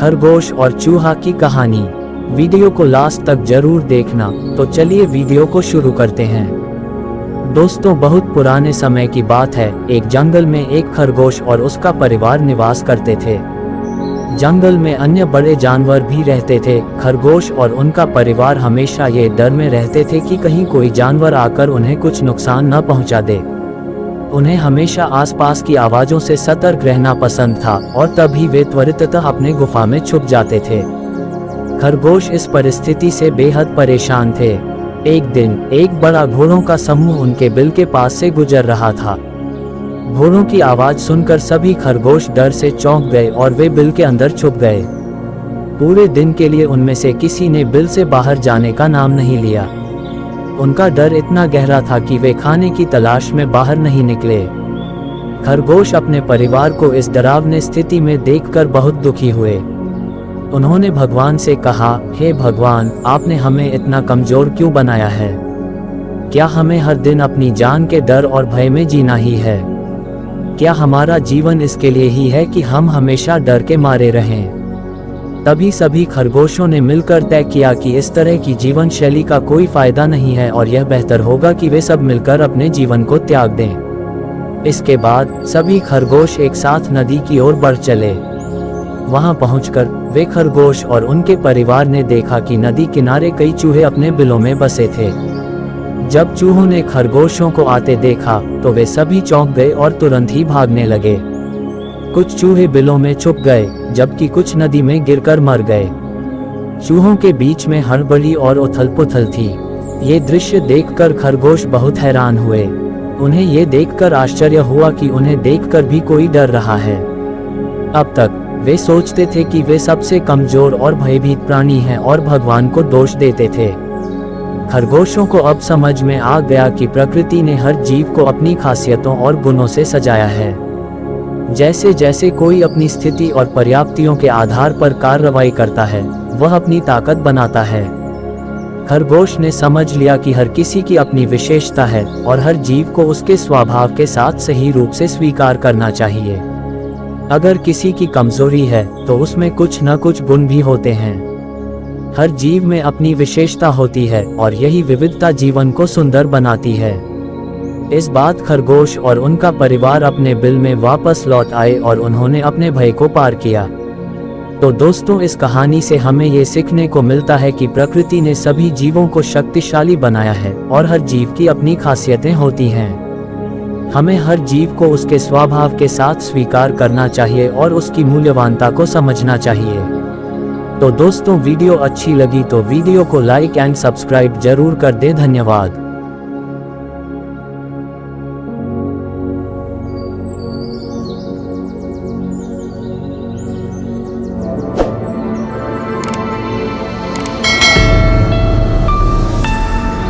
खरगोश और चूहा की कहानी। वीडियो को लास्ट तक जरूर देखना। तो चलिए वीडियो को शुरू करते हैं। दोस्तों, बहुत पुराने समय की बात है। एक जंगल में एक खरगोश और उसका परिवार निवास करते थे। जंगल में अन्य बड़े जानवर भी रहते थे। खरगोश और उनका परिवार हमेशा ये डर में रहते थे कि कहीं कोई जानवर आकर उन्हें कुछ नुकसान न पहुंचा दे। उन्हें हमेशा आसपास की आवाज़ों से सतर्क रहना पसंद था और तभी वे त्वरिततः अपने गुफा में छुप जाते थे। खरगोश इस परिस्थिति से बेहद परेशान थे। एक दिन एक बड़ा घोड़ों का समूह उनके बिल के पास से गुजर रहा था। घोड़ों की आवाज़ सुनकर सभी खरगोश डर से चौंक गए और वे बिल के अंदर छुप गए। पूरे दिन के लिए उनमें से किसी ने बिल से बाहर जाने का नाम नहीं लिया। उनका डर इतना गहरा था कि वे खाने की तलाश में बाहर नहीं निकले। खरगोश अपने परिवार को इस डरावनी स्थिति में देखकर बहुत दुखी हुए। उन्होंने भगवान से कहा, हे भगवान, आपने हमें इतना कमजोर क्यों बनाया है? क्या हमें हर दिन अपनी जान के डर और भय में जीना ही है? क्या हमारा जीवन इसके लिए ही है कि हम हमेशा डर के मारे रहें? तभी सभी खरगोशों ने मिलकर तय किया कि इस तरह की जीवन शैली का कोई फायदा नहीं है और यह बेहतर होगा कि वे सब मिलकर अपने जीवन को त्याग दें। इसके बाद सभी खरगोश एक साथ नदी की ओर बढ़ चले। वहां पहुंचकर वे खरगोश और उनके परिवार ने देखा कि नदी किनारे कई चूहे अपने बिलों में बसे थे। जब चूहों ने खरगोशों को आते देखा तो वे सभी चौंक गए और तुरंत ही भागने लगे। कुछ चूहे बिलों में छुप गए, जबकि कुछ नदी में गिरकर मर गए। चूहों के बीच में हड़बड़ी और उथल-पुथल थी। ये दृश्य देखकर खरगोश बहुत हैरान हुए। उन्हें ये देखकर आश्चर्य हुआ कि उन्हें देखकर भी कोई डर रहा है। अब तक वे सोचते थे कि वे सबसे कमजोर और भयभीत प्राणी हैं और भगवान को दोष देते थे। खरगोशों को अब समझ में आ गया कि प्रकृति ने हर जीव को अपनी खासियतों और गुणों से सजाया है। जैसे जैसे कोई अपनी स्थिति और पर्याप्तियों के आधार पर कार्रवाई करता है, वह अपनी ताकत बनाता है। खरगोश ने समझ लिया कि हर किसी की अपनी विशेषता है और हर जीव को उसके स्वभाव के साथ सही रूप से स्वीकार करना चाहिए। अगर किसी की कमजोरी है तो उसमें कुछ न कुछ गुण भी होते हैं। हर जीव में अपनी विशेषता होती है और यही विविधता जीवन को सुंदर बनाती है। इस बात खरगोश और उनका परिवार अपने बिल में वापस लौट आए और उन्होंने अपने भय को पार किया। तो दोस्तों, इस कहानी से हमें ये सीखने को मिलता है कि प्रकृति ने सभी जीवों को शक्तिशाली बनाया है और हर जीव की अपनी खासियतें होती हैं। हमें हर जीव को उसके स्वभाव के साथ स्वीकार करना चाहिए और उसकी मूल्यवानता को समझना चाहिए। तो दोस्तों, वीडियो अच्छी लगी तो वीडियो को लाइक एंड सब्सक्राइब जरूर कर दें। धन्यवाद।